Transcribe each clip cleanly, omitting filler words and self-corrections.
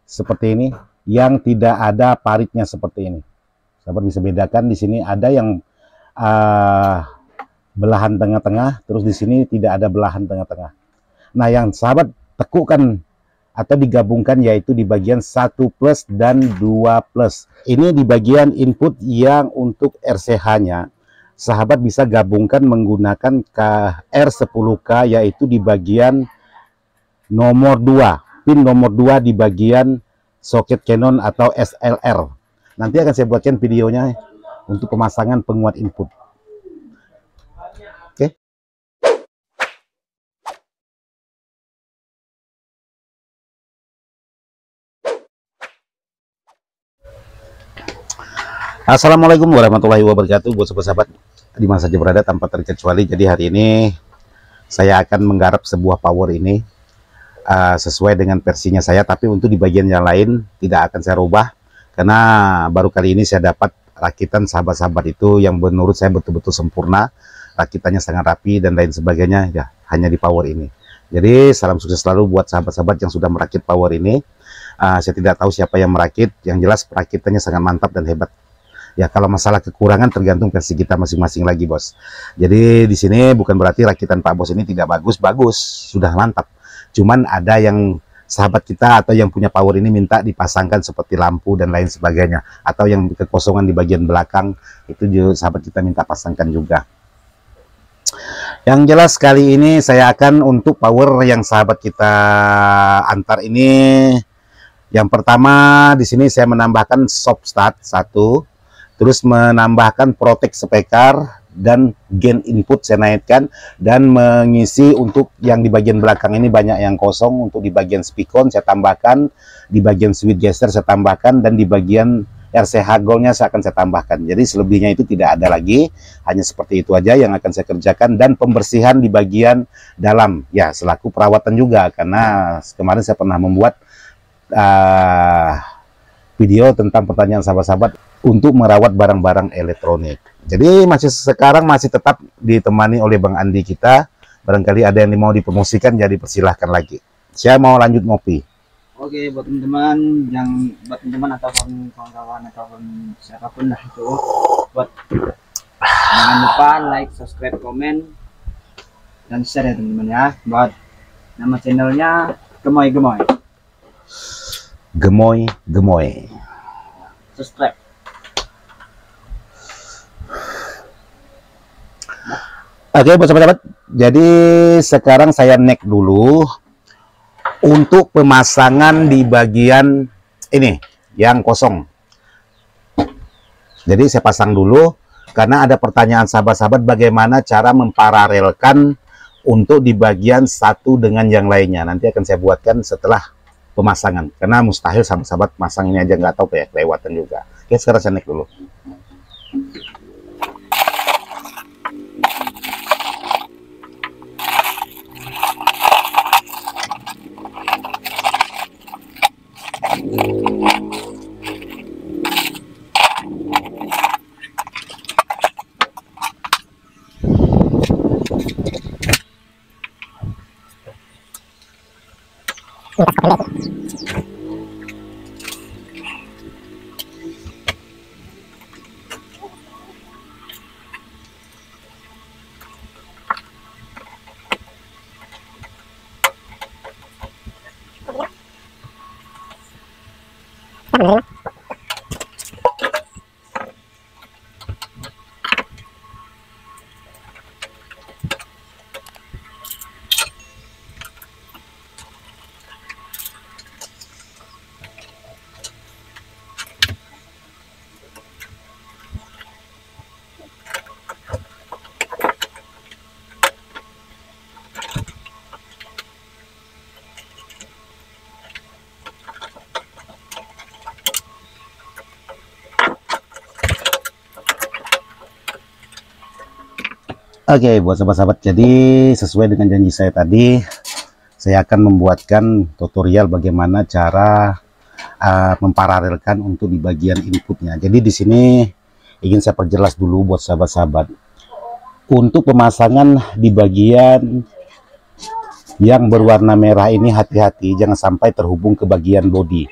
seperti ini yang tidak ada paritnya seperti ini. Sahabat bisa bedakan, di sini ada yang belahan tengah-tengah, terus di sini tidak ada belahan tengah-tengah. Nah, yang sahabat tekukan atau digabungkan yaitu di bagian 1 plus dan 2 plus. Ini di bagian input yang untuk RCH-nya. Sahabat bisa gabungkan menggunakan R10K yaitu di bagian nomor 2. Pin nomor 2 di bagian soket Canon atau SLR. Nanti akan saya buatkan videonya untuk pemasangan penguat input. Oke. Assalamualaikum warahmatullahi wabarakatuh buat sahabat di mana saja berada tanpa terkecuali. Jadi hari ini saya akan menggarap sebuah power ini sesuai dengan versinya saya, tapi untuk di bagian yang lain tidak akan saya rubah karena baru kali ini saya dapat rakitan sahabat-sahabat itu yang menurut saya betul-betul sempurna, rakitannya sangat rapi dan lain sebagainya ya, hanya di power ini. Jadi salam sukses selalu buat sahabat-sahabat yang sudah merakit power ini. Saya tidak tahu siapa yang merakit, yang jelas perakitannya sangat mantap dan hebat. Ya, kalau masalah kekurangan tergantung versi kita masing-masing lagi, bos. Jadi di sini bukan berarti rakitan Pak Bos ini tidak bagus, sudah mantap. Cuman ada yang sahabat kita atau yang punya power ini minta dipasangkan seperti lampu dan lain sebagainya, atau yang kekosongan di bagian belakang itu juga sahabat kita minta pasangkan juga. Yang jelas kali ini saya akan untuk power yang sahabat kita antar ini, yang pertama di sini saya menambahkan soft start 1. Terus menambahkan protect speaker dan gain input saya naikkan, dan mengisi untuk yang di bagian belakang ini banyak yang kosong. Untuk di bagian speakon saya tambahkan, di bagian switch gesture saya tambahkan, dan di bagian RCH goldnya saya akan saya tambahkan. Jadi selebihnya itu tidak ada lagi, hanya seperti itu aja yang akan saya kerjakan. Dan pembersihan di bagian dalam ya selaku perawatan juga, karena kemarin saya pernah membuat video tentang pertanyaan sahabat-sahabat untuk merawat barang-barang elektronik. Jadi sekarang masih tetap ditemani oleh Bang Andi kita. Barangkali ada yang mau dipromosikan, jadi persilahkan lagi. Saya mau lanjut ngopi. Oke, buat teman-teman buat teman-teman ataupun kawan-kawan ataupun siapapun lah itu, buat jangan lupa like, subscribe, komen, dan share ya teman-teman ya. Buat nama channelnya Gemoy. Subscribe. Oke, buat sahabat-sahabat, jadi sekarang saya neck dulu untuk pemasangan di bagian ini yang kosong. Jadi saya pasang dulu karena ada pertanyaan sahabat-sahabat bagaimana cara memparalelkan untuk di bagian satu dengan yang lainnya. Nanti akan saya buatkan setelah pemasangan, karena mustahil sahabat-sahabat masang ini aja nggak tahu kayak kelewatan juga. Oke, sekarang saya neck dulu. Oke, buat sahabat-sahabat, jadi sesuai dengan janji saya tadi, saya akan membuatkan tutorial bagaimana cara memparalelkan untuk di bagian inputnya. Jadi di sini ingin saya perjelas dulu buat sahabat-sahabat. Untuk pemasangan di bagian yang berwarna merah ini hati-hati, jangan sampai terhubung ke bagian bodi.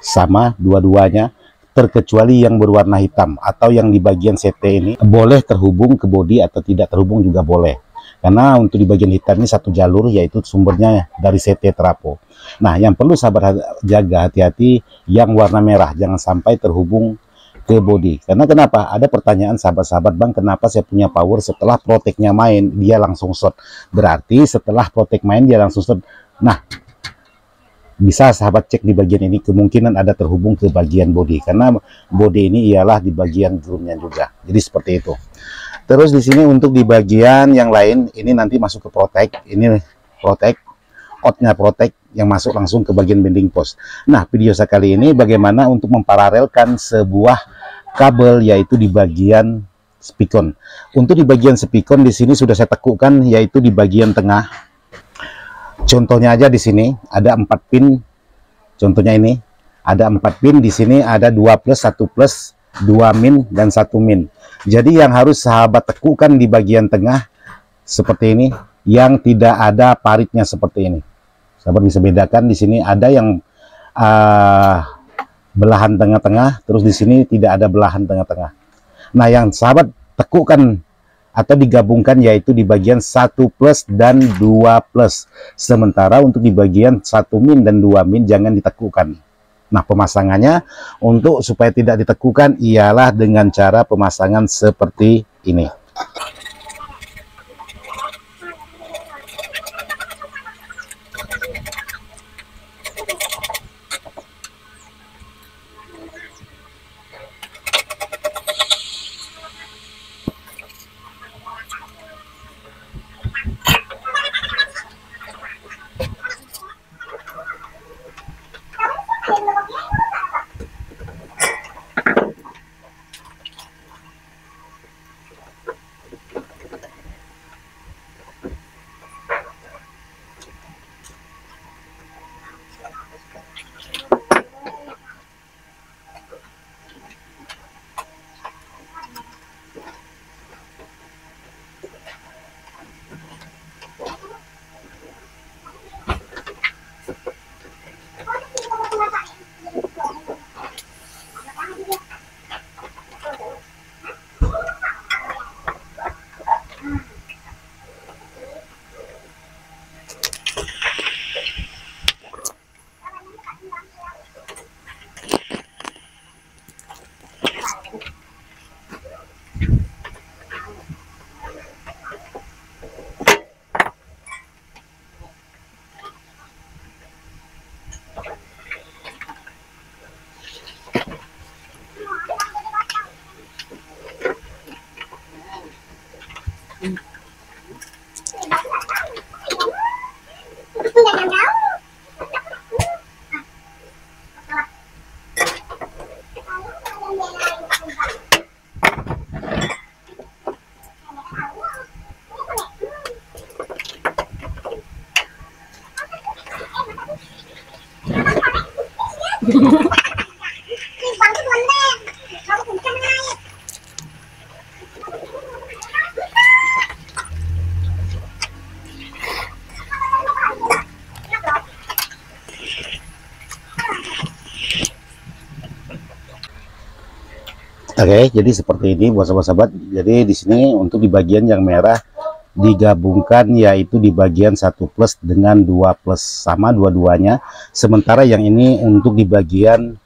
sama dua-duanya, terkecuali yang berwarna hitam atau yang di bagian CT ini boleh terhubung ke bodi atau tidak terhubung juga boleh. Karena untuk di bagian hitam ini satu jalur, yaitu sumbernya dari CT trapo. Nah, yang perlu sabar jaga, hati-hati yang warna merah, jangan sampai terhubung ke bodi. Karena kenapa? Ada pertanyaan sahabat-sahabat, Bang, kenapa saya punya power setelah proteknya main dia langsung short? Berarti setelah protek main dia langsung short. Nah, bisa sahabat cek di bagian ini, kemungkinan ada terhubung ke bagian bodi, karena bodi ini ialah di bagian drumnya juga. Jadi seperti itu. Terus di sini untuk di bagian yang lain ini nanti masuk ke protek. Ini protek, outnya protek yang masuk langsung ke bagian bending post. Nah, video saya kali ini bagaimana untuk memparalelkan sebuah kabel, yaitu di bagian spikon. Untuk di bagian spikon di sini sudah saya tekukkan, yaitu di bagian tengah. Contohnya aja di sini ada 4 pin. Contohnya ini ada 4 pin, di sini ada 2 plus, 1 plus, 2 min dan 1 min. Jadi yang harus sahabat tekukan di bagian tengah seperti ini, yang tidak ada paritnya seperti ini. Sahabat bisa bedakan, di sini ada yang belahan tengah-tengah, terus di sini tidak ada belahan tengah-tengah. Nah, yang sahabat tekukan atau digabungkan yaitu di bagian 1 plus dan 2 plus. Sementara untuk di bagian 1 min dan 2 min jangan ditekukan. Nah, pemasangannya untuk supaya tidak ditekukan ialah dengan cara pemasangan seperti ini. Oke, jadi seperti ini buat sahabat-sahabat. Jadi di sini untuk di bagian yang merah digabungkan, yaitu di bagian 1 plus dengan 2 plus, sama dua-duanya. Sementara yang ini untuk di bagian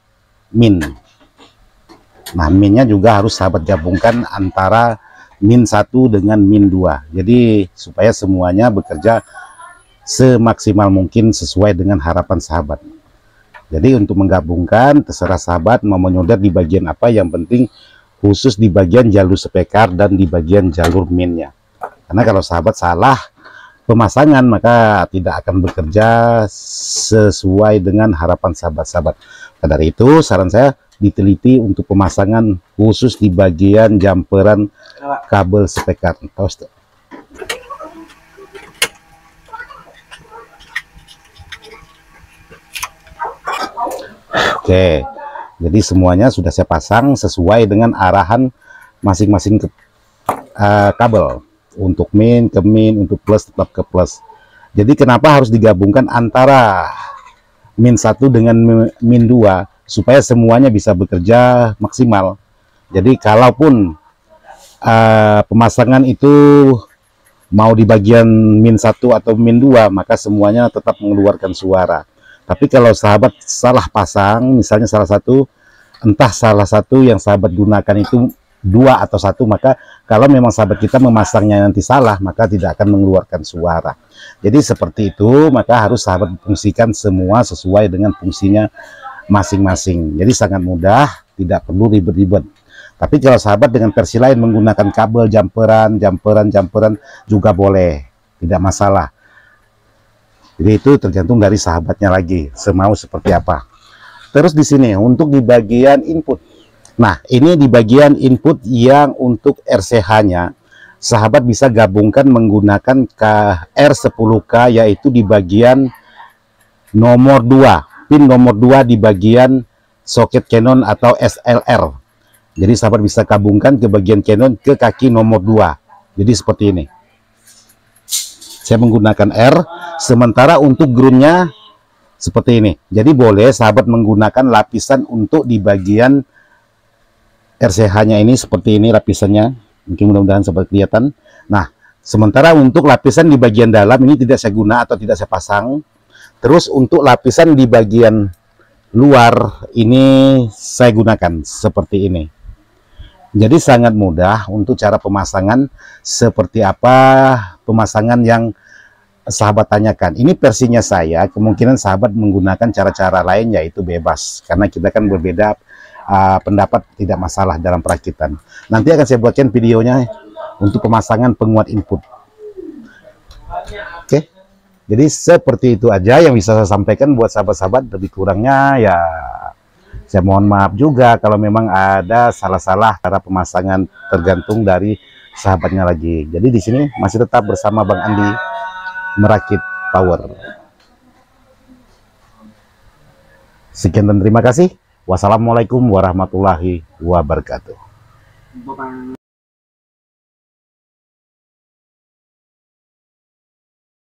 min. Nah, minnya juga harus sahabat gabungkan antara min 1 dengan min 2. Jadi supaya semuanya bekerja semaksimal mungkin sesuai dengan harapan sahabat. Jadi untuk menggabungkan terserah sahabat mau menyodar di bagian apa, yang penting khusus di bagian jalur spekar dan di bagian jalur minnya. Karena kalau sahabat salah pemasangan maka tidak akan bekerja sesuai dengan harapan sahabat-sahabat. Dari itu saran saya diteliti untuk pemasangan khusus di bagian jumperan kabel spekar. Oke, jadi semuanya sudah saya pasang sesuai dengan arahan masing-masing kabel. Untuk min ke min, untuk plus tetap ke plus. Jadi kenapa harus digabungkan antara min 1 dengan min 2? supaya semuanya bisa bekerja maksimal. Jadi kalaupun pemasangan itu mau di bagian min 1 atau min 2, maka semuanya tetap mengeluarkan suara. Tapi kalau sahabat salah pasang, misalnya salah satu yang sahabat gunakan itu 2 atau 1, maka kalau memang sahabat kita memasangnya nanti salah, maka tidak akan mengeluarkan suara. Jadi seperti itu, maka harus sahabat fungsikan semua sesuai dengan fungsinya masing-masing. Jadi sangat mudah, tidak perlu ribet-ribet. Tapi kalau sahabat dengan versi lain menggunakan kabel jumperan juga boleh, tidak masalah. Jadi itu tergantung dari sahabatnya lagi, semau seperti apa. Terus di sini untuk di bagian input. Nah, ini di bagian input yang untuk RCH-nya, sahabat bisa gabungkan menggunakan R10K, yaitu di bagian nomor 2, pin nomor 2 di bagian soket Canon atau SLR. Jadi sahabat bisa gabungkan ke bagian Canon ke kaki nomor 2. Jadi seperti ini. Saya menggunakan R, sementara untuk groundnya seperti ini. Jadi boleh sahabat menggunakan lapisan untuk di bagian RCH-nya ini seperti ini lapisannya. Mungkin mudah-mudahan sahabat kelihatan. Nah, sementara untuk lapisan di bagian dalam ini tidak saya guna atau tidak saya pasang. Terus untuk lapisan di bagian luar ini saya gunakan seperti ini. Jadi sangat mudah untuk cara pemasangan. Seperti apa pemasangan yang sahabat tanyakan. Ini versinya saya, kemungkinan sahabat menggunakan cara-cara lain, yaitu bebas. Karena kita kan berbeda pendapat, tidak masalah dalam perakitan. Nanti akan saya buatkan videonya untuk pemasangan penguat input. Oke, jadi seperti itu aja yang bisa saya sampaikan buat sahabat-sahabat. Lebih kurangnya ya saya mohon maaf juga kalau memang ada salah-salah cara pemasangan, tergantung dari sahabatnya lagi. Jadi di sini masih tetap bersama Bang Andi merakit power. Sekian dan terima kasih. Wassalamualaikum warahmatullahi wabarakatuh.